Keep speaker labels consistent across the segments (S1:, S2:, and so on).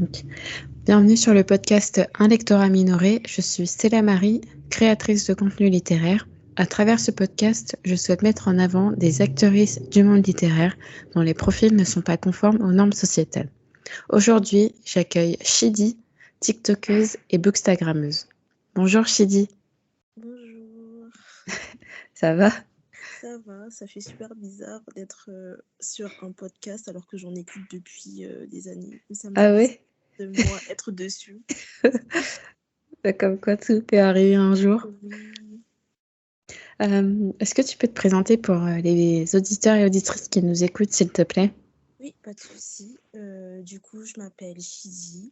S1: Ok. Bienvenue sur le podcast Un lectorat minoré. Je suis Stella Marie, créatrice de contenu littéraire. À travers ce podcast, je souhaite mettre en avant des actrices du monde littéraire dont les profils ne sont pas conformes aux normes sociétales. Aujourd'hui, j'accueille Chidi, tiktokeuse et bookstagrammeuse. Bonjour Chidi,
S2: Bonjour,
S1: ça va?
S2: ça va, ça fait super bizarre d'être sur un podcast alors que j'en écoute depuis des années. Mais ça me fait
S1: Ah
S2: bizarre
S1: ouais?
S2: de moi être dessus.
S1: Comme quoi tout peut arriver un jour.
S2: Oui,
S1: Est-ce que tu peux te présenter pour les auditeurs et auditrices qui nous écoutent, s'il te plaît?
S2: oui, pas de souci. Du coup, je m'appelle Chidi,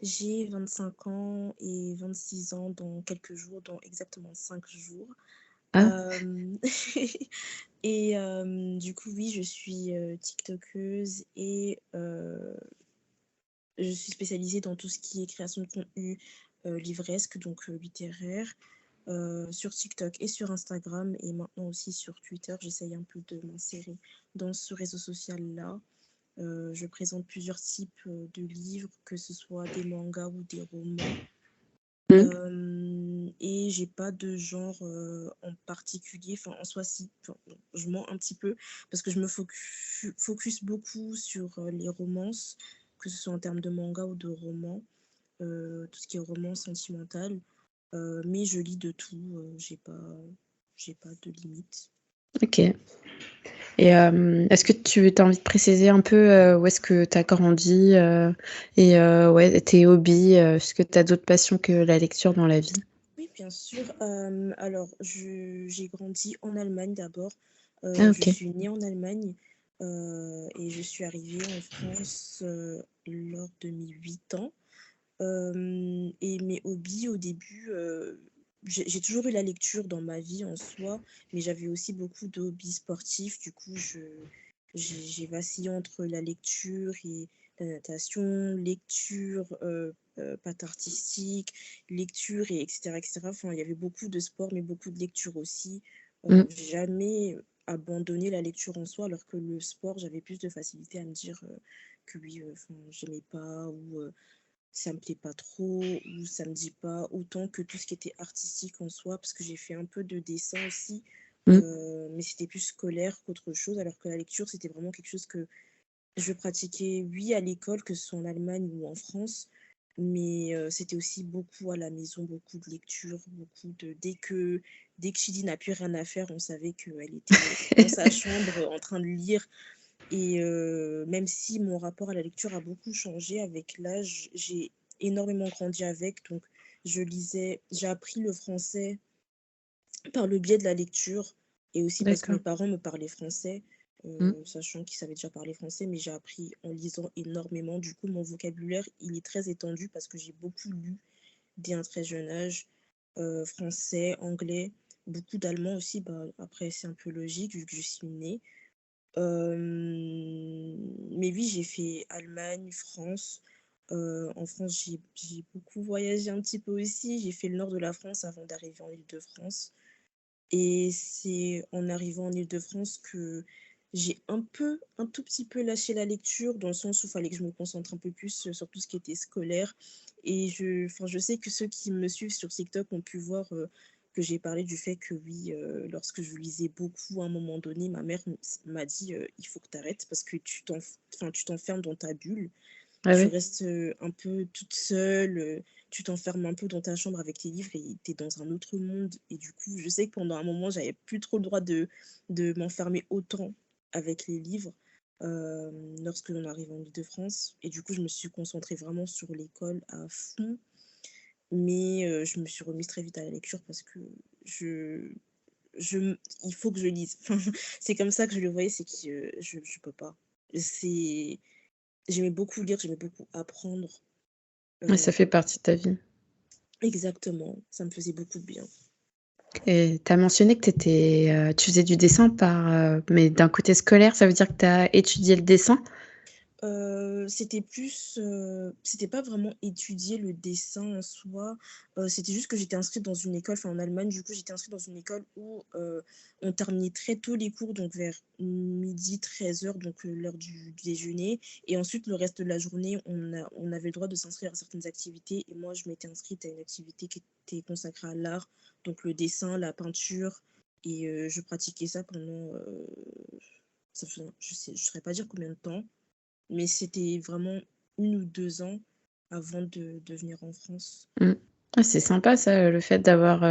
S2: j'ai 25 ans et 26 ans dans quelques jours, dans exactement 5 jours.
S1: Ah,
S2: Euh, Et du coup, oui, je suis tiktokeuse et je suis spécialisée dans tout ce qui est création de contenu livresque, donc littéraire, sur TikTok et sur Instagram et maintenant aussi sur Twitter. J'essaye un peu de m'insérer dans ce réseau social-là. Je présente plusieurs types de livres, que ce soit des mangas ou des romans.
S1: hmm,
S2: Et j'ai pas de genre en particulier, enfin en soi si, enfin, non, je mens un petit peu parce que je me focus beaucoup sur les romances, que ce soit en termes de manga ou de romans, tout ce qui est roman sentimental, mais je lis de tout, j'ai pas de limite.
S1: ok. Et est-ce que tu as envie de préciser un peu où est-ce que tu as grandi et ouais, tes hobbies, est-ce que tu as d'autres passions que la lecture dans la vie?
S2: Oui, bien sûr. Alors, j'ai grandi en Allemagne d'abord.
S1: Ah,
S2: Je
S1: ok.
S2: suis née en Allemagne et je suis arrivée en France lors de mes 8 ans. Et mes hobbies, au début, j'ai toujours eu la lecture dans ma vie en soi, mais j'avais aussi beaucoup de hobbies sportifs. Du coup, j'ai vacillé entre la lecture et la natation, lecture, patte artistique, lecture, et etc., etc. Enfin, il y avait beaucoup de sport, mais beaucoup de lecture aussi.
S1: Mm.
S2: J'ai jamais abandonné la lecture en soi, alors que le sport, j'avais plus de facilité à me dire que oui, enfin, j'aimais pas ou ça me plaît pas trop ou ça me dit pas autant que tout ce qui était artistique en soi, parce que j'ai fait un peu de dessin aussi,
S1: Mm.
S2: mais c'était plus scolaire qu'autre chose, alors que la lecture, c'était vraiment quelque chose que je pratiquais, oui, à l'école, que ce soit en Allemagne ou en France, mais c'était aussi beaucoup à la maison, beaucoup de lecture, beaucoup de... Dès que Chidi n'a plus rien à faire, on savait qu'elle était dans sa chambre en train de lire. Et même si mon rapport à la lecture a beaucoup changé avec l'âge, j'ai énormément grandi avec. Donc, j'ai appris le français par le biais de la lecture et aussi parce que mes
S1: D'accord.
S2: parents me parlaient français,
S1: Mm.
S2: sachant qu'ils savaient déjà parler français, mais j'ai appris en lisant énormément. Du coup, mon vocabulaire, il est très étendu parce que j'ai beaucoup lu dès un très jeune âge, français, anglais, beaucoup d'allemand aussi. Bah, après, c'est un peu logique vu que je suis née. Mais oui, j'ai fait Allemagne, France. En France, j'ai beaucoup voyagé un petit peu aussi. J'ai fait le nord de la France avant d'arriver en Île-de-France. Et c'est en arrivant en Île-de-France que j'ai un tout petit peu lâché la lecture, dans le sens où il fallait que je me concentre un peu plus sur tout ce qui était scolaire. Et enfin, je sais que ceux qui me suivent sur TikTok ont pu voir que j'ai parlé du fait que oui, lorsque je lisais beaucoup, à un moment donné, ma mère m'a dit il faut que tu arrêtes parce que enfin, tu t'enfermes dans ta bulle,
S1: Ah
S2: tu
S1: oui.
S2: restes un peu toute seule, tu t'enfermes un peu dans ta chambre avec tes livres et tu es dans un autre monde. Et du coup, je sais que pendant un moment, j'avais plus trop le droit de m'enfermer autant avec les livres lorsque l'on arrive en Île-de-France. Et du coup, je me suis concentrée vraiment sur l'école à fond. Mais je me suis remise très vite à la lecture parce que je, il faut que je lise. Enfin, c'est comme ça que je le voyais, c'est que je peux pas. C'est J'aimais beaucoup lire, j'aimais beaucoup apprendre.
S1: Ouais, ça fait partie de ta vie.
S2: Exactement, ça me faisait beaucoup de bien.
S1: Et tu as mentionné que tu faisais du dessin mais d'un côté scolaire, ça veut dire que tu as étudié le dessin?
S2: C'était plus, c'était pas vraiment étudier le dessin en soi, c'était juste que j'étais inscrite dans une école, enfin en Allemagne, du coup, j'étais inscrite dans une école où, on terminait très tôt les cours, donc vers 12h-13h, donc l'heure du déjeuner, et ensuite le reste de la journée, on avait le droit de s'inscrire à certaines activités, et moi je m'étais inscrite à une activité qui était consacrée à l'art, donc le dessin, la peinture, et je pratiquais ça pendant, ça faisait je saurais pas dire combien de temps, mais c'était vraiment 1 ou 2 ans avant de venir en France.
S1: Mmh. Ah, c'est sympa ça, le fait d'avoir,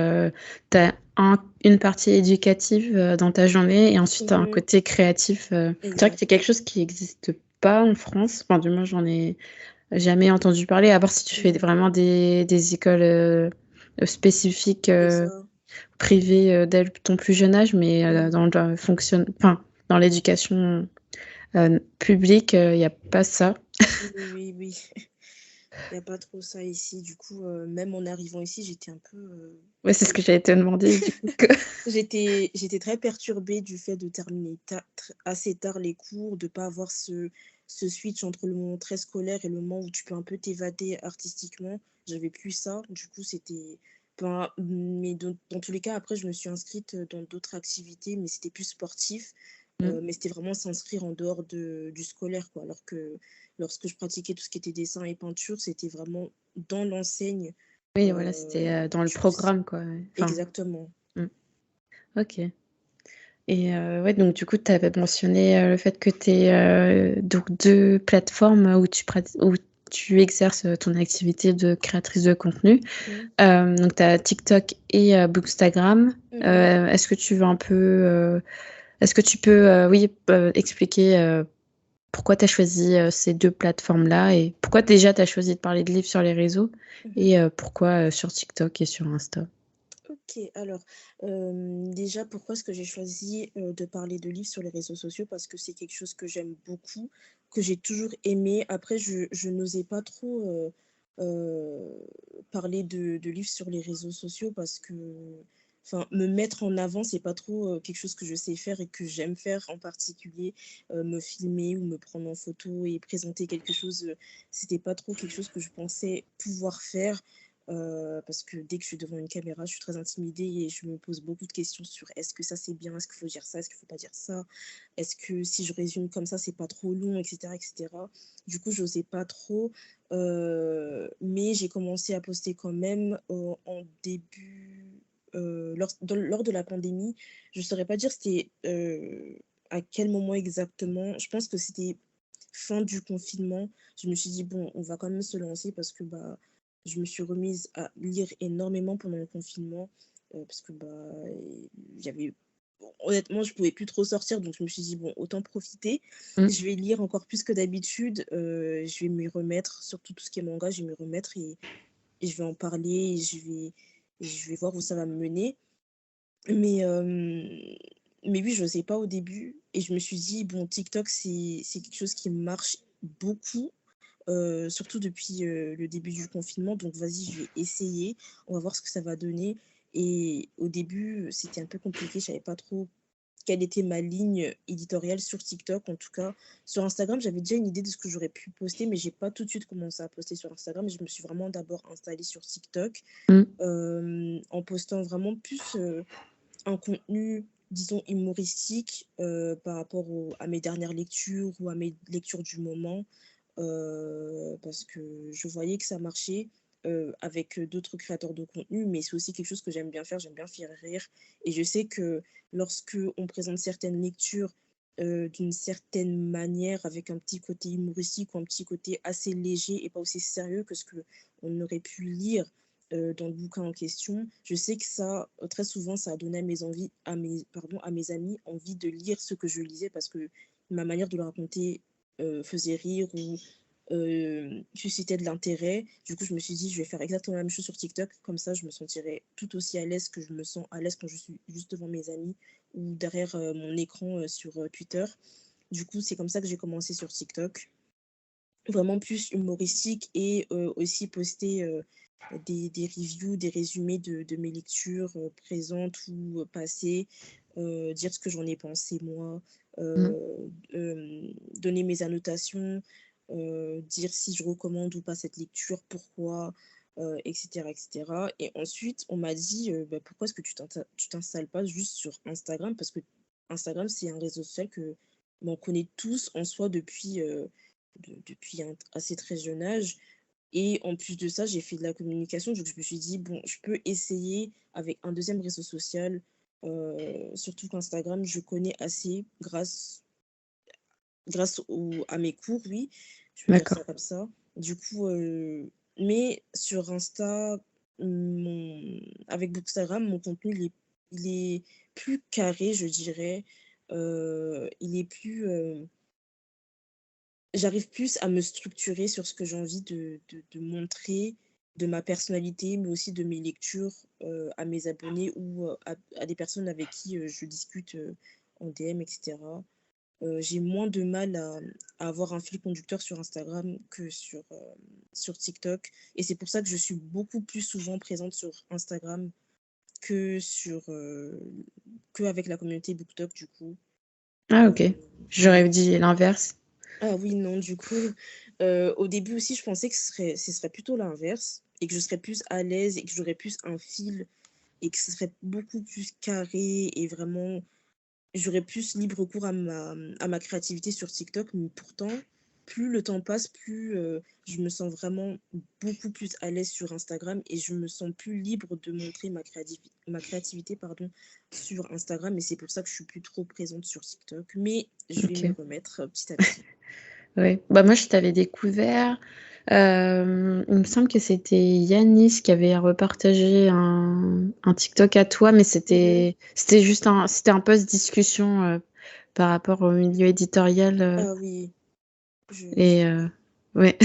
S1: tu une partie éducative, dans ta journée et ensuite tu un
S2: Mmh.
S1: côté créatif, c'est vrai que
S2: Exact.
S1: c'est quelque chose qui existe pas en France, enfin du moins j'en ai jamais entendu parler, à part si tu fais
S2: Mmh.
S1: vraiment des écoles, spécifiques,
S2: C'est ça.
S1: privées, dès ton plus jeune âge, mais
S2: Mmh.
S1: dans le dans l'éducation, publique, il y a pas ça.
S2: Oui, oui, oui. Il y a pas trop ça ici. Du coup, même en arrivant ici, j'étais un peu,
S1: Ouais, c'est ce que j'allais te demander du coup que
S2: j'étais très perturbée du fait de terminer assez tard les cours, de pas avoir ce switch entre le moment très scolaire et le moment où tu peux un peu t'évader artistiquement. J'avais plus ça. Du coup, c'était ben, mais dans tous les cas, après, je me suis inscrite, dans d'autres activités, mais c'était plus sportif.
S1: mmh.
S2: Mais c'était vraiment s'inscrire en dehors du scolaire, quoi. Alors que lorsque je pratiquais tout ce qui était dessin et peinture, c'était vraiment dans l'enseigne,
S1: Oui, voilà, c'était, dans le
S2: du coup
S1: programme quoi, ouais. Enfin,
S2: exactement.
S1: mmh, OK. Et ouais, donc du coup, tu avais mentionné, le fait que tu aies, donc 2 plateformes où tu exerces, ton activité de créatrice de contenu.
S2: Mmh.
S1: Donc tu as TikTok et Bookstagram.
S2: Mmh.
S1: Est-ce que tu veux un peu, est-ce que tu peux, oui, expliquer, pourquoi tu as choisi, ces 2 plateformes-là et pourquoi déjà tu as choisi de parler de livres sur les réseaux
S2: Mmh.
S1: et pourquoi, sur TikTok et sur Insta?
S2: OK, alors, déjà, pourquoi est-ce que j'ai choisi, de parler de livres sur les réseaux sociaux? Parce que c'est quelque chose que j'aime beaucoup, que j'ai toujours aimé. Après, je n'osais pas trop, parler de livres sur les réseaux sociaux parce que, enfin, me mettre en avant, c'est pas trop, quelque chose que je sais faire et que j'aime faire, en particulier, me filmer ou me prendre en photo et présenter quelque chose, c'était pas trop quelque chose que je pensais pouvoir faire. Parce que dès que je suis devant une caméra, je suis très intimidée et je me pose beaucoup de questions sur: «Est-ce que ça c'est bien? Est-ce qu'il faut dire ça? Est-ce qu'il faut pas dire ça? Est-ce que si je résume comme ça, c'est pas trop long?» et cetera et cetera. Du coup, j'osais pas trop, mais j'ai commencé à poster quand même, en début, lors de la pandémie. Je saurais pas dire c'était, à quel moment exactement. Je pense que c'était fin du confinement. Je me suis dit: «Bon, on va quand même se lancer» parce que, bah, je me suis remise à lire énormément pendant le confinement, parce que, bah, j'avais honnêtement, je pouvais plus trop sortir, donc je me suis dit: «Bon, autant profiter.
S1: Mmh.
S2: Je vais lire encore plus que d'habitude, je vais m'y remettre, surtout tout ce qui est manga, je vais m'y remettre et je vais en parler et je vais voir où ça va me mener». Mais, mais oui, je n'osais pas au début et je me suis dit: «Bon, TikTok, c'est quelque chose qui marche beaucoup». Surtout depuis, le début du confinement, donc vas-y, je vais essayer, on va voir ce que ça va donner et au début, c'était un peu compliqué, je savais pas trop quelle était ma ligne éditoriale sur TikTok, en tout cas. Sur Instagram, j'avais déjà une idée de ce que j'aurais pu poster, mais j'ai pas tout de suite commencé à poster sur Instagram. Je me suis vraiment d'abord installée sur TikTok,
S1: Mmh.
S2: en postant vraiment plus, un contenu, disons, humoristique, par rapport à mes dernières lectures ou à mes lectures du moment. Parce que je voyais que ça marchait, avec, d'autres créateurs de contenu, mais c'est aussi quelque chose que j'aime bien faire rire et je sais que lorsque on présente certaines lectures, d'une certaine manière, avec un petit côté humoristique ou un petit côté assez léger et pas aussi sérieux que ce qu'on aurait pu lire, dans le bouquin en question, je sais que ça, très souvent, ça a donné à mes amis envie de lire ce que je lisais parce que ma manière de le raconter, faisait rire ou suscitait de l'intérêt. Du coup, je me suis dit: «Je vais faire exactement la même chose sur TikTok, comme ça je me sentirai tout aussi à l'aise que je me sens à l'aise quand je suis juste devant mes amis ou derrière, mon écran, sur, Twitter». Du coup, c'est comme ça que j'ai commencé sur TikTok. Vraiment plus humoristique et aussi poster, des reviews, des résumés de mes lectures, présentes ou, passées, dire ce que j'en ai pensé moi,
S1: Mmh.
S2: donner mes annotations. dire si je recommande ou pas cette lecture, pourquoi, et cetera et cetera. Et ensuite, on m'a dit, «Bah, pourquoi est-ce que tu t'installes pas juste sur Instagram?» parce que Instagram, c'est un réseau social que, bah, on connaît tous en soi depuis un assez très jeune âge. Et en plus de ça, j'ai fait de la communication, donc je me suis dit: «Bon, je peux essayer avec un deuxième réseau social», surtout qu'Instagram, je connais assez grâce à mes cours, oui, je peux dire
S1: D'accord.
S2: ça comme ça. Du coup, mais sur Insta, avec Bookstagram, mon contenu, il est plus carré, je dirais. Il est plus, j'arrive plus à me structurer sur ce que j'ai envie de montrer, de ma personnalité, mais aussi de mes lectures, à mes abonnés ou, à des personnes avec qui, je discute, en DM et cetera. J'ai moins de mal à avoir un fil conducteur sur Instagram que sur TikTok, et c'est pour ça que je suis beaucoup plus souvent présente sur Instagram que qu'avec la communauté BookTok du coup.
S1: Ah OK.
S2: Heu,
S1: J'aurais
S2: oui.
S1: dit l'inverse.
S2: Ah oui, non, du coup, au début aussi, je pensais que ce serait plutôt l'inverse et que je serais plus à l'aise et que j'aurais plus un fil et que ce serait beaucoup plus carré et vraiment j'aurais plus libre cours à ma créativité sur TikTok, mais pourtant, plus le temps passe, plus, je me sens vraiment beaucoup plus à l'aise sur Instagram et je me sens plus libre de montrer ma créativité, pardon, sur Instagram, et c'est pour ça que je suis plus trop présente sur TikTok, mais je vais m'y
S1: OK.
S2: remettre, petit à petit.
S1: Ouais. Bah, moi, je t'avais découvert, il me semble que c'était Yanis qui avait repartagé un TikTok à toi, mais
S2: Mmh.
S1: c'était juste c'était un post discussion, par rapport au milieu éditorial,
S2: Ah oui, je
S1: et
S2: vois.
S1: ouais.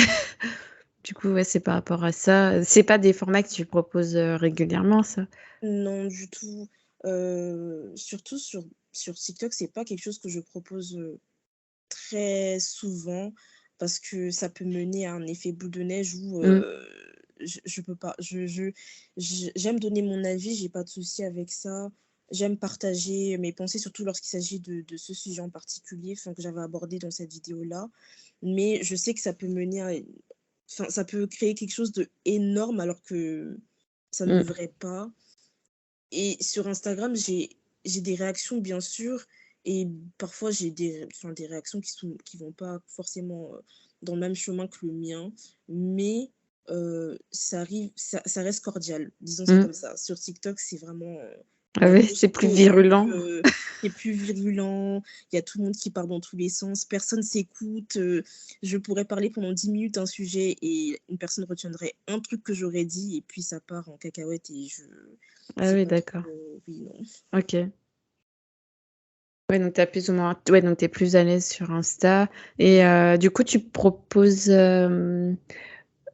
S1: Du coup, ouais, c'est par rapport à ça. C'est pas des formats que tu proposes, régulièrement, ça?
S2: Non, du tout, surtout sur TikTok, c'est pas quelque chose que je propose, très souvent parce que ça peut mener à un effet boule de neige où,
S1: Mmh.
S2: je peux pas. J'aime donner mon avis, j'ai pas de souci avec ça. J'aime partager mes pensées, surtout lorsqu'il s'agit de ce sujet en particulier, enfin, que j'avais abordé dans cette vidéo-là. Mais je sais que ça peut mener à enfin, ça peut créer quelque chose d'énorme alors que ça ne
S1: Mmh.
S2: devrait pas. Et sur Instagram, j'ai des réactions bien sûr, et parfois j'ai des réactions qui vont pas forcément, dans le même chemin que le mien, mais ça reste cordial, disons ça
S1: Mmh.
S2: comme ça. Sur TikTok, c'est vraiment,
S1: Ah
S2: la
S1: ouais, c'est plus
S2: bosco,
S1: virulent.
S2: c'est plus virulent, il y a tout le monde qui part dans tous les sens, personne s'écoute, je pourrais parler pendant 10 minutes d'un sujet et une personne retiendrait un truc que j'aurais dit et puis ça part en cacahuète et
S1: Ah
S2: c'est
S1: oui,
S2: pas
S1: d'accord.
S2: trop, oui, non.
S1: OK. Ouais, donc tu plus ou moins ouais, donc tu es plus à l'aise sur Insta, et
S2: Oui,
S1: du coup, tu proposes,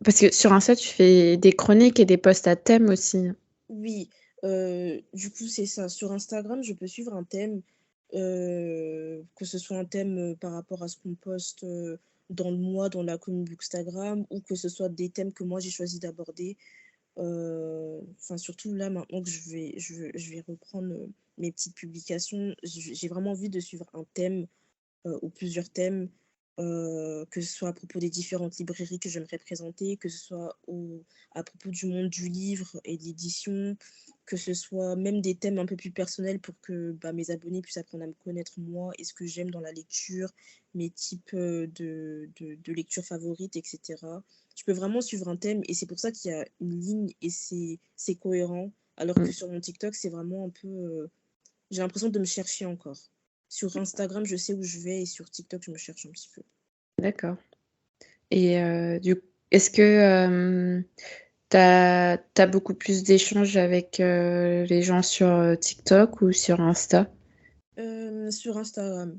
S1: parce que sur Insta, tu fais des chroniques et des posts à thème aussi?
S2: oui, du coup, c'est ça. Sur Instagram, je peux suivre un thème, que ce soit un thème, par rapport à ce qu'on poste, dans le mois, dans la commu Bookstagram, ou que ce soit des thèmes que moi j'ai choisi d'aborder. Enfin, surtout là, maintenant que je vais reprendre, mes petites publications, j'ai vraiment envie de suivre un thème, ou plusieurs thèmes, que ce soit à propos des différentes librairies que j'aimerais présenter, que ce soit à propos du monde du livre et de l'édition, que ce soit même des thèmes un peu plus personnels pour que, bah, mes abonnés puissent apprendre à me connaître moi et ce que j'aime dans la lecture, mes types, de lecture favorites et cetera. Je peux vraiment suivre un thème et c'est pour ça qu'il y a une ligne et c'est cohérent. Alors
S1: Mmh,
S2: que sur mon TikTok, c'est vraiment un peu, j'ai l'impression de me chercher encore. Sur Instagram, je sais où je vais et sur TikTok, je me cherche un petit peu.
S1: d'accord, et est-ce que, tu as beaucoup plus d'échanges avec, les gens sur, TikTok ou sur Insta?
S2: Sur Instagram.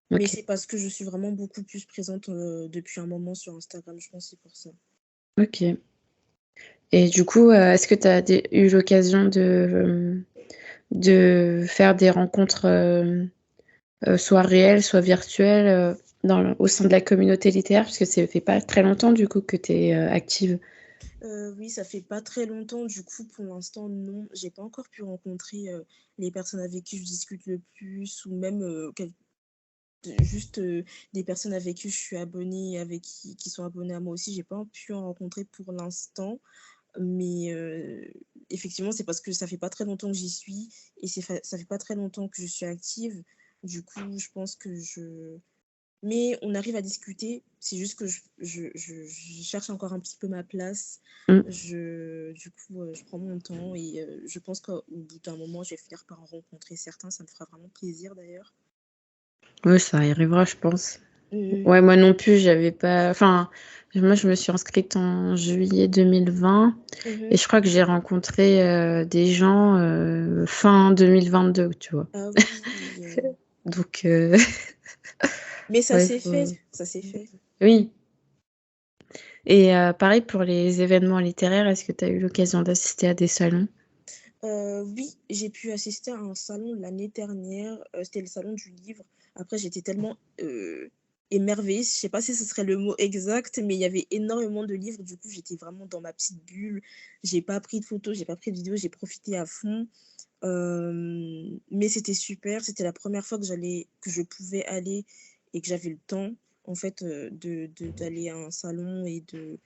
S2: Mais
S1: OK,
S2: c'est parce que je suis vraiment beaucoup plus présente, depuis un moment sur Instagram, je pense que c'est pour ça.
S1: OK, et du coup, est-ce que tu as eu l'occasion de faire des rencontres, soit réelles, soit virtuelles, au sein de la communauté littéraire? Parce que ça fait pas très longtemps du coup que tu es, active.
S2: Oui, ça fait pas très longtemps, du coup, pour l'instant, non. J'ai pas encore pu rencontrer, les personnes avec qui je discute le plus ou même, juste des personnes avec qui je suis abonnée, avec qui sont abonnées à moi aussi. J'ai pas pu en rencontrer pour l'instant, mais effectivement, c'est parce que ça fait pas très longtemps que j'y suis et ça fait pas très longtemps que je suis active. Du coup, je pense que mais on arrive à discuter, c'est juste que je cherche encore un petit peu ma place.
S1: Mm.
S2: Du coup, je prends mon temps et je pense qu'au bout d'un moment, je vais finir par en rencontrer certains. Ça me fera vraiment plaisir d'ailleurs.
S1: Ouais, ça arrivera, je pense.
S2: Mmh.
S1: Ouais, moi non plus, j'avais pas. Enfin, moi, je me suis inscrite en juillet 2020 et
S2: Mmh.
S1: je crois que j'ai rencontré des gens fin 2022, tu vois.
S2: Ah oui,
S1: Donc,
S2: mais ça
S1: ouais,
S2: s'est fait, ça s'est fait.
S1: oui. Et pareil pour les événements littéraires, est-ce que tu as eu l'occasion d'assister à des salons?
S2: Oui, j'ai pu assister à un salon l'année dernière, c'était le salon du livre. Après j'étais tellement, émerveillée, je sais pas si ce serait le mot exact, mais il y avait énormément de livres, du coup j'étais vraiment dans ma petite bulle. J'ai pas pris de photos, j'ai pas pris de vidéos, j'ai profité à fond. Mais c'était super, c'était la première fois que je pouvais aller et que j'avais le temps, en fait, d'aller à un salon et de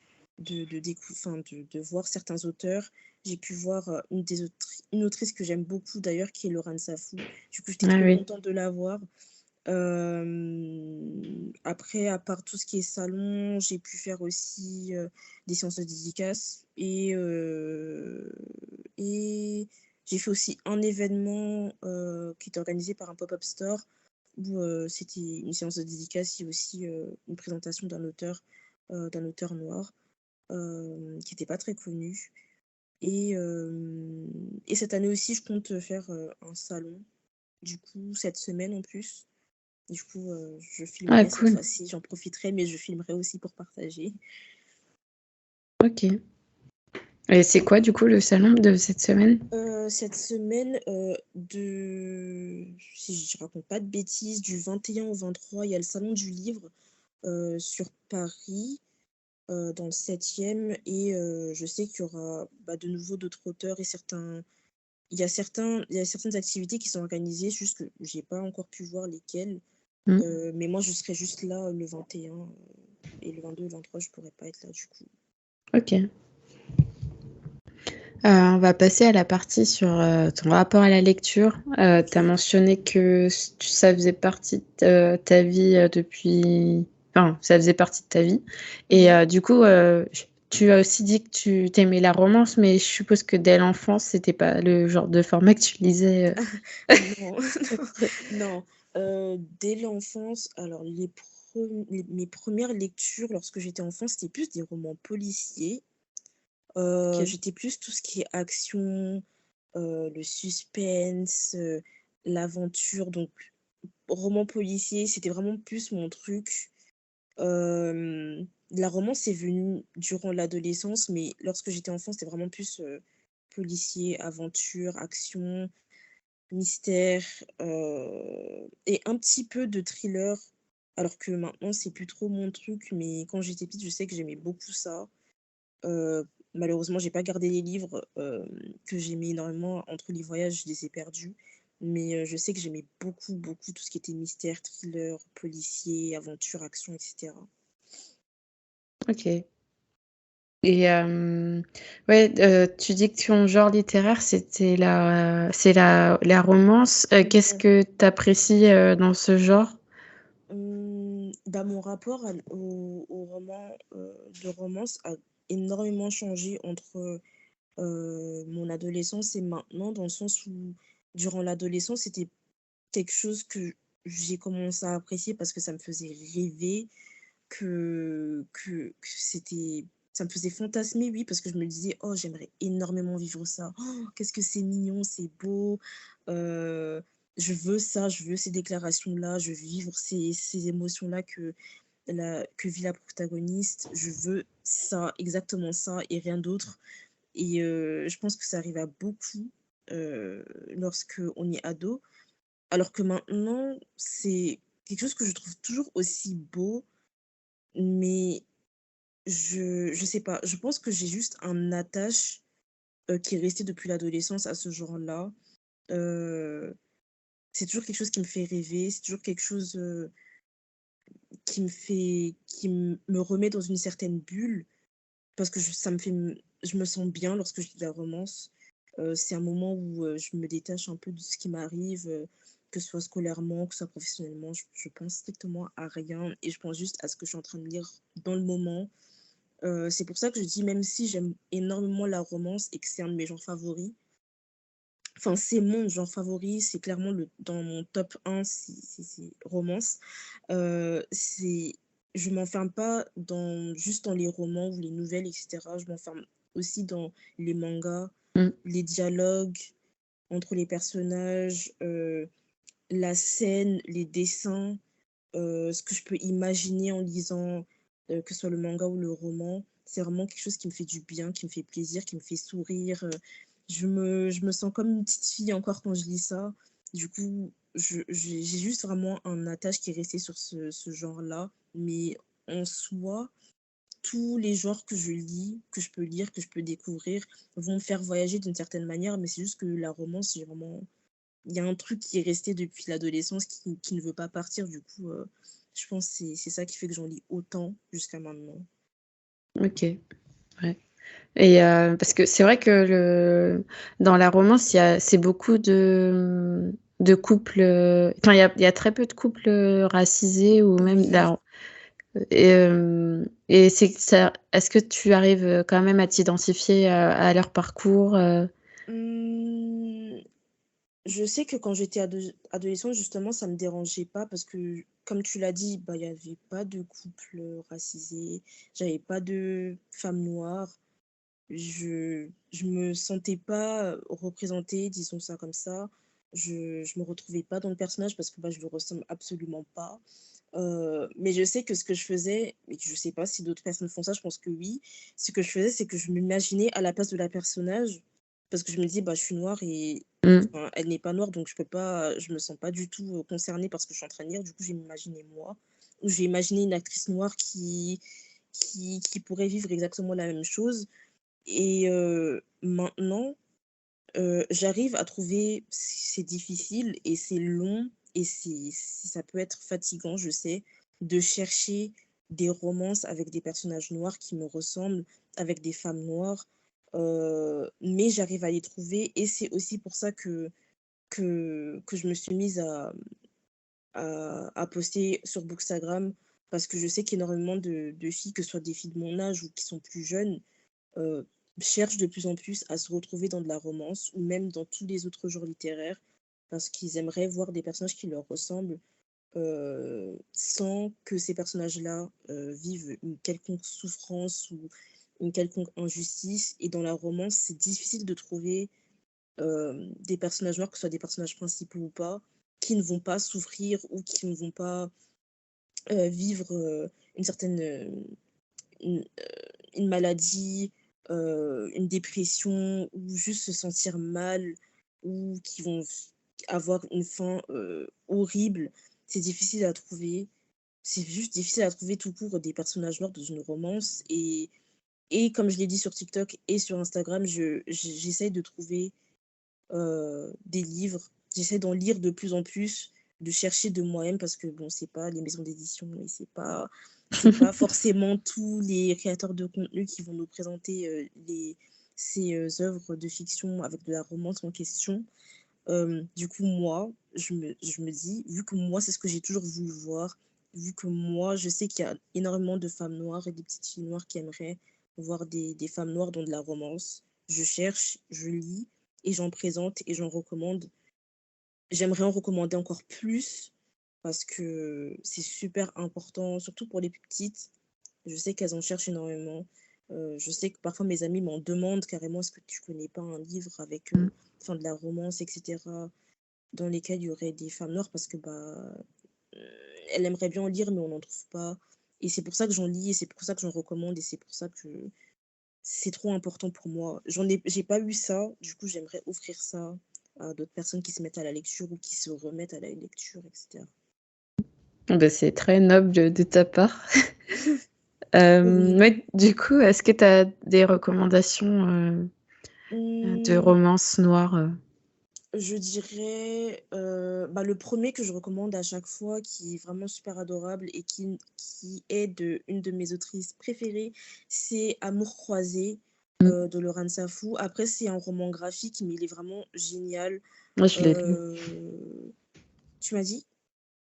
S2: voir certains auteurs. J'ai pu voir, une autrice que j'aime beaucoup d'ailleurs qui est Laurane Safou. Du coup, j'étais
S1: Ah
S2: trop
S1: oui.
S2: contente de la voir. Après, à part tout ce qui est salon, j'ai pu faire aussi, des séances de dédicaces et j'ai fait aussi un événement, qui était organisé par un pop-up store où, c'était une séance de dédicace et aussi, une présentation d'un auteur noir, qui était pas très connu et cette année aussi, je compte faire, un salon, du coup, cette semaine en plus. Du coup, je
S1: Ah
S2: filmerai cette
S1: cool,
S2: fois-ci, j'en profiterai, mais je filmerai aussi pour partager.
S1: OK. Et c'est quoi du coup le salon de cette semaine?
S2: Cette semaine, si je raconte pas de bêtises, du 21 au 23, il y a le salon du livre, sur Paris, dans le 7e et je sais qu'il y aura, bah, de nouveau d'autres auteurs et il y a certaines activités qui sont organisées, juste que j'ai pas encore pu voir lesquelles,
S1: Mmh.
S2: mais moi je serai juste là, le 21, et le 22 et le 23, je pourrais pas être là du coup.
S1: OK. On va passer à la partie sur, ton rapport à la lecture. Tu as
S2: OK.
S1: mentionné que ça faisait partie de ta vie, depuis enfin, ça faisait partie de ta vie et
S2: Mmh.
S1: du coup, tu as aussi dit que tu aimais la romance, mais je suppose que dès l'enfance, c'était pas le genre de format que tu lisais,
S2: Non, non, dès l'enfance, alors mes premières lectures lorsque j'étais enfant, c'était plus des romans policiers.
S1: OK.
S2: J'étais plus tout ce qui est action, le suspense, l'aventure, donc roman policier, c'était vraiment plus mon truc. La romance est venue durant l'adolescence, mais lorsque j'étais enfant, c'était vraiment plus, policier, aventure, action, mystère, et un petit peu de thriller, alors que maintenant c'est plus trop mon truc, mais quand j'étais petite, je sais que j'aimais beaucoup ça. Malheureusement, j'ai pas gardé les livres, que j'aimais énormément. Entre les voyages, je les ai perdus, mais je sais que j'aimais beaucoup, beaucoup tout ce qui était mystère, thriller, policier, aventure, action et cetera.
S1: OK. Et ouais, tu dis que ton genre littéraire, c'est la romance. Qu'est-ce
S2: Ouais.
S1: que tu apprécies, dans ce genre?
S2: Bah, mon rapport au roman, de romance a énormément changé entre, mon adolescence et maintenant, dans le sens où, durant l'adolescence, c'était quelque chose que j'ai commencé à apprécier parce que ça me faisait rêver, que c'était ça me faisait fantasmer, oui, parce que je me disais: «Oh, j'aimerais énormément vivre ça. Oh, qu'est-ce que c'est mignon, c'est beau, heu, je veux ça, je veux ces déclarations-là, je veux vivre ces émotions-là que vit la protagoniste. Je veux ça, exactement ça et rien d'autre» et je pense que ça arrive à beaucoup, lorsque on est ado. Alors que maintenant, c'est quelque chose que je trouve toujours aussi beau, mais je sais pas, je pense que j'ai juste un attache, qui est resté depuis l'adolescence à ce genre-là. Heu, c'est toujours quelque chose qui me fait rêver, c'est toujours quelque chose, qui me remet dans une certaine bulle parce que je me sens bien lorsque je lis de la romance. C'est un moment où, je me détache un peu de ce qui m'arrive, que ce soit scolairement, que ce soit professionnellement. Je pense strictement à rien et je pense juste à ce que je suis en train de lire dans le moment. C'est pour ça que je dis même si j'aime énormément la romance et que c'est un de mes genres favoris, enfin, c'est mon genre favori, c'est clairement le dans mon top 1 c'est romance. C'est Je m'enferme pas juste dans les romans ou les nouvelles et cetera. Je m'enferme aussi dans les mangas,
S1: Mmh.
S2: les dialogues entre les personnages, la scène, les dessins, ce que je peux imaginer en lisant, que ce soit le manga ou le roman. C'est vraiment quelque chose qui me fait du bien, qui me fait plaisir, qui me fait sourire, je me sens comme une petite fille encore quand je lis ça. Du coup, j'ai juste vraiment un attache qui est resté sur ce genre-là, mais en soi, tous les genres que je lis, que je peux lire, que je peux découvrir, vont me faire voyager d'une certaine manière, mais c'est juste que la romance, j'ai vraiment il y a un truc qui est resté depuis l'adolescence qui ne veut pas partir. Du coup, je pense que c'est ça qui fait que j'en lis autant jusqu'à maintenant.
S1: OK, ouais. Et parce que c'est vrai que dans la romance, c'est beaucoup de couples, enfin, il y a très peu de couples, racisés ou même
S2: Oui.
S1: la et c'est que ça est-ce que tu arrives, quand même à t'identifier, à leur parcours,
S2: Mmh, je sais que quand j'étais adolescente, justement, ça me dérangeait pas parce que, comme tu l'as dit, bah, il y avait pas de couple, racisé, j'avais pas de femme noire. Je me sentais pas, représentée, disons ça comme ça. Je me retrouvais pas dans le personnage parce que, bah, je le ressemble absolument pas. Mais je sais que ce que je faisais et que je sais pas si d'autres personnes font ça, je pense que oui. Ce que je faisais, c'est que je m'imaginais à la place de la personnage parce que je me disais: «Bah, je suis noire et
S1: mmh,
S2: enfin, elle n'est pas noire donc je peux pas je me sens pas du tout, concernée par ce que je suis en train de lire». Du coup, j'ai imaginé moi ou j'ai imaginé une actrice noire qui pourrait vivre exactement la même chose et maintenant, j'arrive à trouver c'est difficile et c'est long et ça peut être fatigant, je sais, de chercher des romances avec des personnages noirs qui me ressemblent, avec des femmes noires, mais j'arrive à les trouver et c'est aussi pour ça que je me suis mise à poster sur Bookstagram parce que je sais qu'énormément de filles, que ce soit des filles de mon âge ou qui sont plus jeunes, heu, cherchent de plus en plus à se retrouver dans de la romance ou même dans tous les autres genres littéraires parce qu'ils aimeraient voir des personnages qui leur ressemblent, sans que ces personnages-là, vivent une quelconque souffrance ou une quelconque injustice et dans la romance, c'est difficile de trouver, des personnages noirs, que ce soit des personnages principaux ou pas, qui ne vont pas souffrir ou qui ne vont pas, vivre, une certaine, une, une maladie, une dépression ou juste se sentir mal ou qui vont avoir une fin, horrible. C'est difficile à trouver. C'est juste difficile à trouver tout court des personnages noirs dans une romance et comme je l'ai dit sur TikTok et sur Instagram, j'essaye de trouver, des livres. J'essaie d'en lire de plus en plus, de chercher de moi-même parce que bon, c'est pas les maisons d'édition et c'est pas forcément tous les créateurs de contenu qui vont nous présenter, ces œuvres de fiction avec de la romance en question. Du coup, moi, je me dis, vu que moi, c'est ce que j'ai toujours voulu voir, vu que moi, je sais qu'il y a énormément de femmes noires et des petites filles noires qui aimeraient voir des femmes noires dans de la romance. Je cherche, je lis et j'en présente et j'en recommande. J'aimerais en recommander encore plus parce que c'est super important, surtout pour les plus petites. Je sais qu'elles en cherchent énormément. Je sais que parfois mes amis m'en demandent carrément: «Est-ce que tu connais pas un livre avec,
S1: mmh.
S2: enfin de la romance et cetera, dans lesquels il y aurait des femmes noires?» parce que, bah, heu, elle aimerait bien en lire, mais on n'en trouve pas et c'est pour ça que j'en lis et c'est pour ça que j'en recommande et c'est pour ça que c'est trop important pour moi. J'ai pas eu ça, du coup, j'aimerais offrir ça à d'autres personnes qui se mettent à la lecture ou qui se remettent à la lecture et cetera.
S1: Bah, c'est très noble de ta part.
S2: Oui.
S1: Ouais, du coup, est-ce que tu as des recommandations, de
S2: Mmh,
S1: romances noires,
S2: Je dirais, le premier que je recommande à chaque fois, qui est vraiment super adorable et qui est une de mes autrices préférées, c'est Amour croisé,
S1: Mmh.
S2: de Laurent Safou. Après, c'est un roman graphique, mais il est vraiment génial.
S1: Ouais, je l'ai lu.
S2: Tu m'as dit?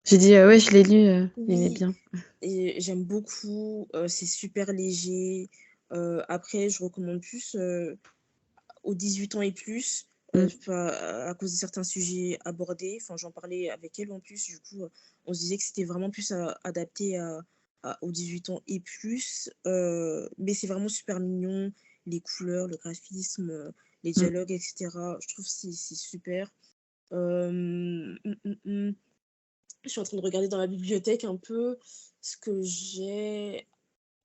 S1: J'ai dit, ouais, je l'ai lu, il est
S2: Oui,
S1: bien.
S2: et j'aime beaucoup, c'est super léger. Après, je recommande plus, aux 18 ans et plus,
S1: Mmh.
S2: pas à cause de certains sujets abordés. Enfin, j'en parlais avec elle en plus, du coup, on se disait que c'était vraiment plus adapté aux 18 ans et plus. Mais c'est vraiment super mignon, les couleurs, le graphisme, les
S1: Mmh.
S2: dialogues, et cetera. Je trouve que c'est super. Je suis en train de regarder dans la bibliothèque un peu ce que j'ai.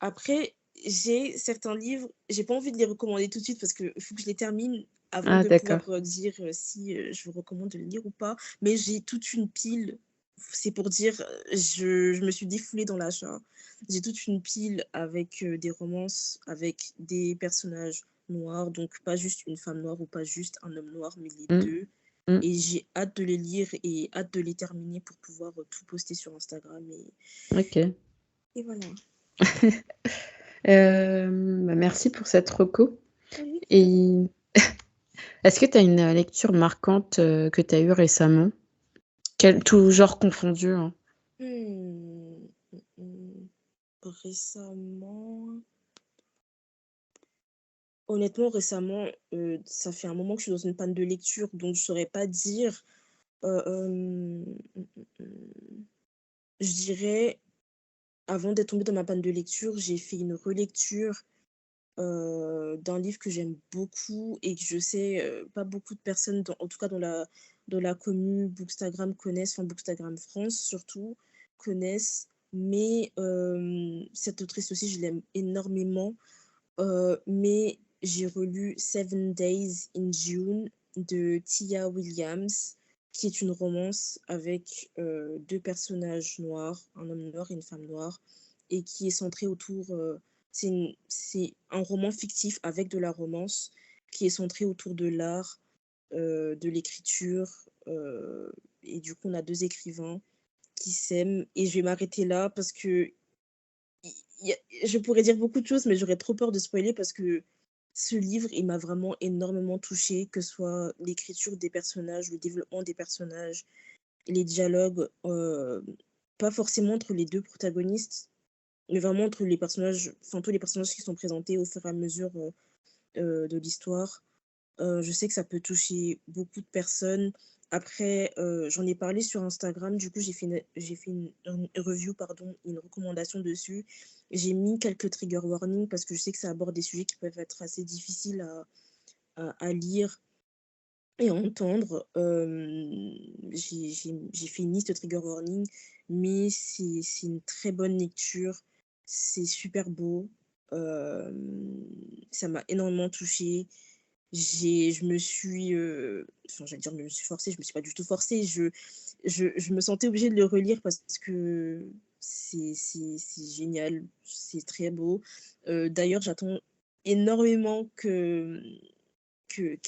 S2: Après, j'ai certains livres, j'ai pas envie de les recommander tout de suite parce qu'il faut que je les termine avant
S1: Ah
S2: de pouvoir,
S1: d'accord.
S2: dire, si, je vous recommande de le lire ou pas. Mais j'ai toute une pile, c'est pour dire, je me suis défoulée dans l'achat. J'ai toute une pile avec, des romances, avec des personnages noirs, donc pas juste une femme noire ou pas juste un homme noir, mais les
S1: Mmh.
S2: 2.
S1: Mmh.
S2: Et j'ai hâte de les lire et hâte de les terminer pour pouvoir, tout poster sur Instagram
S1: OK.
S2: et voilà.
S1: Merci pour cette reco
S2: Oui, de rien.
S1: et est-ce que tu as une, lecture marquante, que tu as eue récemment? Tout genre confondu, hein?
S2: Mmh. Mmh mh. Récemment, honnêtement, récemment, ça fait un moment que je suis dans une panne de lecture, donc je saurais pas dire. Mmh. Je dirais, avant d'être tombée dans ma panne de lecture, j'ai fait une relecture, d'un livre que j'aime beaucoup et que je sais, pas beaucoup de personnes en tout cas dans la commu Bookstagram connaissent, enfin Bookstagram France surtout, connaissent. Mais cette autrice aussi, je l'aime énormément. Mais j'ai relu Seven Days in June de Tia Williams, qui est une romance avec, 2 personnages noirs, un homme noir et une femme noire, et qui est centrée autour, c'est un roman fictif avec de la romance, qui est centré autour de l'art, de l'écriture, et du coup, on a 2 écrivains qui s'aiment, et je vais m'arrêter là parce que il y a je pourrais dire beaucoup de choses, mais j'aurais trop peur de spoiler parce que ce livre, il m'a vraiment énormément touchée, que ce soit l'écriture des personnages, le développement des personnages, les dialogues, pas forcément entre les 2 protagonistes, mais vraiment entre les personnages, enfin tous les personnages qui sont présentés au fur et à mesure, de l'histoire. Je sais que ça peut toucher beaucoup de personnes. Après, j'en ai parlé sur Instagram, du coup, j'ai fait une review, pardon, une recommandation dessus. J'ai mis quelques trigger warnings parce que je sais que ça aborde des sujets qui peuvent être assez difficiles à lire et à entendre. J'ai fait une liste de trigger warnings, mais c'est une très bonne lecture. C'est super beau. Ça m'a énormément touchée. Je me suis, enfin, j'allais dire, je me suis forcée, je me suis pas du tout forcée. Je me sentais obligée de le relire parce que c'est génial, c'est très beau. D'ailleurs, j'attends énormément qu'il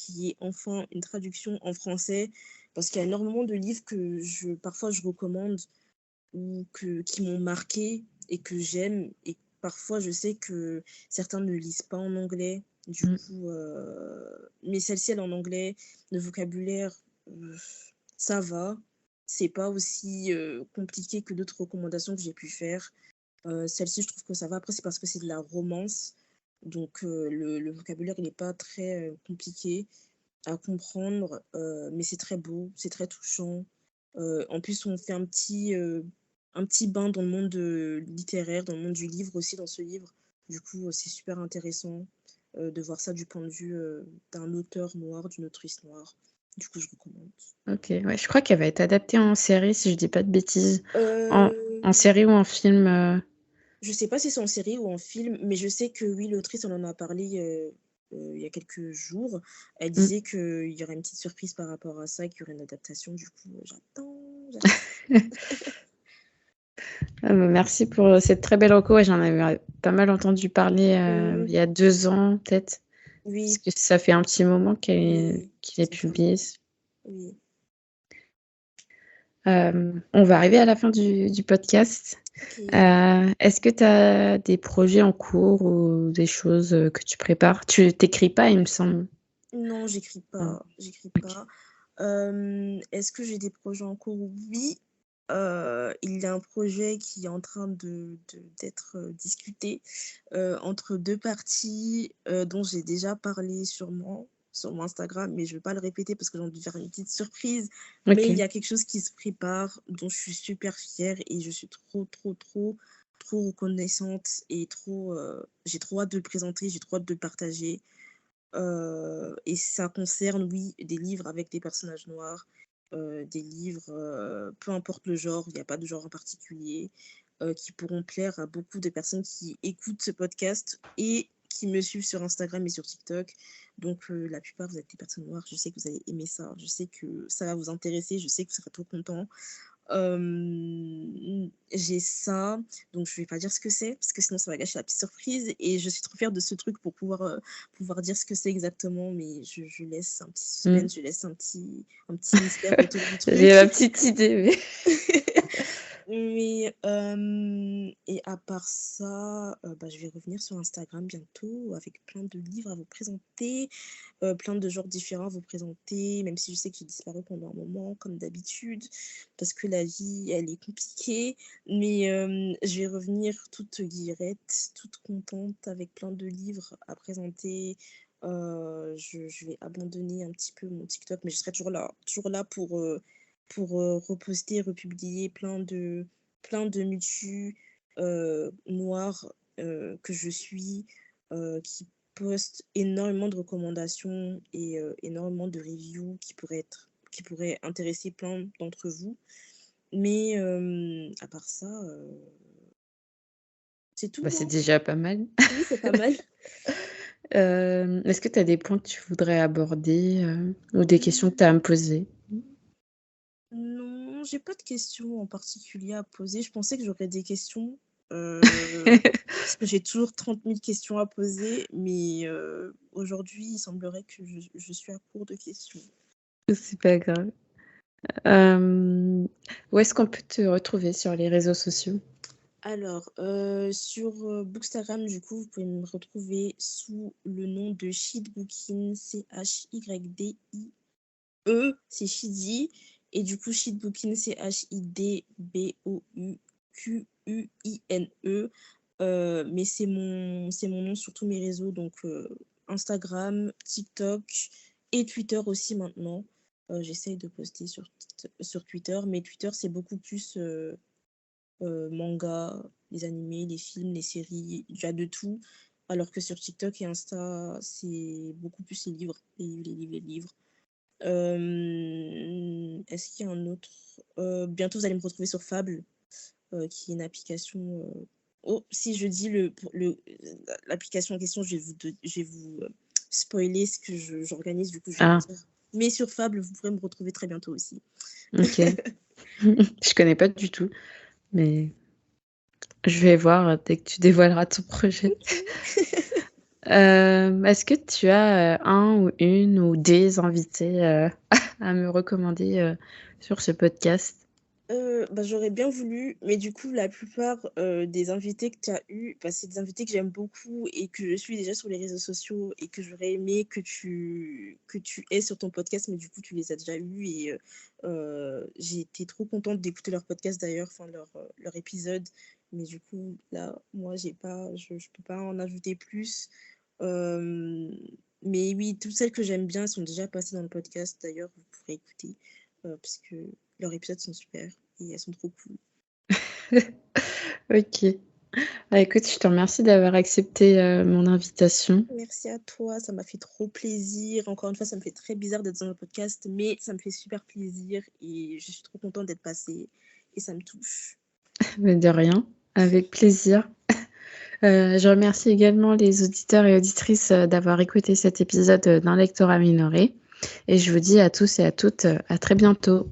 S2: y ait enfin une traduction en français parce qu'il y a énormément de livres que parfois je recommande ou qui m'ont marqué et que j'aime, et parfois je sais que certains ne lisent pas en anglais. Du
S1: Mmh.
S2: coup, mais celle-ci, elle est en anglais. Le vocabulaire, ça va. C'est pas aussi, compliqué que d'autres recommandations que j'ai pu faire. Celle-ci, je trouve que ça va. Après, c'est parce que c'est de la romance, donc le vocabulaire, il est pas très, compliqué à comprendre, mais c'est très beau, c'est très touchant. En plus, on fait un petit bain dans le monde, littéraire, dans le monde du livre aussi, dans ce livre. Du coup, c'est super intéressant, de voir ça du point de vue, d'un auteur noir, d'une autrice noire. Du coup, je recommande.
S1: OK, ouais, je crois qu'elle va être adaptée en série si je dis pas de bêtises. En en
S2: Hem,
S1: série ou en film,
S2: je sais pas si c'est en série ou en film, mais je sais que oui, l'autrice, on en a parlé, il y a quelques jours. Elle
S1: mmh.
S2: disait qu'il y aurait une petite surprise par rapport à ça, qu'il y aurait une adaptation. Du coup, j'attends.
S1: Merci pour, cette très belle reco. Ouais, j'en avais, pas mal entendu parler,
S2: Mmh.
S1: il y a 2 ans peut-être, parce
S2: Oui,
S1: que ça fait un petit moment qu'il
S2: oui,
S1: est
S2: ça fait un
S1: publié.
S2: moment. Oui.
S1: On va arriver à la fin du podcast.
S2: Ok.
S1: Est-ce que tu as des projets en cours ou des choses que tu prépares? Tu t'écris pas, il me semble.
S2: Non, j'écris
S1: Non.
S2: pas. J'écris
S1: Ok.
S2: pas. Est-ce que j'ai des projets en cours? Oui. Il y a un projet qui est en train d'être discuté entre deux parties dont j'ai déjà parlé sûrement sur mon Instagram, mais je ne vais pas le répéter parce que j'ai envie de faire une petite surprise. Mais il y
S1: Ok.
S2: a quelque chose qui se prépare dont je suis super fière et je suis trop, trop, trop, trop reconnaissante et trop, j'ai trop hâte de le présenter, j'ai trop hâte de le partager. Et ça concerne, oui, des livres avec des personnages noirs, des livres, peu importe le genre, il y a pas de genre en particulier, qui pourront plaire à beaucoup de personnes qui écoutent ce podcast et qui me suivent sur Instagram et sur TikTok. Donc, la plupart, vous êtes des personnes noires, je sais que vous allez aimer ça, je sais que ça va vous intéresser, je sais que vous serez trop contents. J'ai ça, donc je vais pas dire ce que c'est, parce que sinon ça va gâcher la petite surprise et je suis trop fière de ce truc pour pouvoir dire ce que c'est exactement, mais je laisse un petit
S1: Mm.
S2: suspense, je laisse un petit mystère autour du
S1: J'ai
S2: truc.
S1: ma petite idée,
S2: Mais, et à part ça, bah, je vais revenir sur Instagram bientôt avec plein de livres à vous présenter, plein de genres différents à vous présenter, même si je sais que j'ai disparu pendant un moment comme d'habitude, parce que la vie, elle est compliquée. Mais, je vais revenir toute guillerette, toute contente avec plein de livres à présenter. Je vais abandonner un petit peu mon TikTok, mais je serai toujours là pour reposter, republier plein de mutus noirs que je suis, qui postent énormément de recommandations et énormément de reviews qui pourraient intéresser plein d'entre vous. Mais à part ça, c'est tout,
S1: bah, c'est
S2: hein.
S1: déjà pas mal.
S2: Oui, c'est pas mal.
S1: Est-ce que tu as des points que tu voudrais aborder, ou des questions que tu as à me poser?
S2: Non, j'ai pas de questions en particulier à poser. Je pensais que j'aurais des questions, heu, parce que j'ai toujours 30 000 questions à poser, mais aujourd'hui, il semblerait que je suis à court de questions.
S1: C'est pas grave. Hem, Où est-ce qu'on peut te retrouver sur les réseaux sociaux?
S2: Alors, sur, Bookstagram, du coup, vous pouvez me retrouver sous le nom de Chidbooking, Chydie, c'est Chidi et du coup, Chidbooking, Chidbouquine. Mais c'est mon nom sur tous mes réseaux, donc Instagram, TikTok et Twitter aussi maintenant. J'essaye de poster sur Twitter, mais Twitter, c'est beaucoup plus, manga, les animés, les films, les séries, il y a de tout. Alors que sur TikTok et Insta, c'est beaucoup plus les livres, les livres, les livres, les livres. Est-ce qu'il y a un autre? Bientôt vous allez me retrouver sur Fable, qui est une application, oh, si je dis l'application en question, je vais vous spoiler ce que j'organise, du coup je vais pas
S1: Ah,
S2: dire. Mais sur Fable, vous pourrez me retrouver très bientôt aussi.
S1: OK. Je connais pas du tout, mais je vais voir, dès que tu dévoileras ton projet.
S2: OK.
S1: Est-ce que tu as, un ou une ou des invités, à me recommander, sur ce podcast?
S2: Bah, j'aurais bien voulu, mais du coup, la plupart, des invités que tu as eus, bah, c'est des invités que j'aime beaucoup et que je suis déjà sur les réseaux sociaux et que j'aurais aimé que tu aies sur ton podcast, mais du coup, tu les as déjà eus et j'ai été trop contente d'écouter leur podcast d'ailleurs, enfin leur épisode. Mais du coup, là, moi, j'ai pas je peux pas en ajouter plus. Hem, mais oui, toutes celles que j'aime bien sont déjà passées dans le podcast d'ailleurs, vous pourrez écouter, parce que leurs épisodes sont super et elles sont trop cool.
S1: OK. Bah, écoute, je te remercie d'avoir accepté, mon invitation.
S2: Merci à toi, ça m'a fait trop plaisir. Encore une fois, ça me fait très bizarre d'être dans le podcast, mais ça me fait super plaisir et je suis trop contente d'être passée et ça me touche.
S1: Mais de rien, avec plaisir. Je remercie également les auditeurs et auditrices, d'avoir écouté cet épisode, d'un lectorat minoré et je vous dis à tous et à toutes, à très bientôt.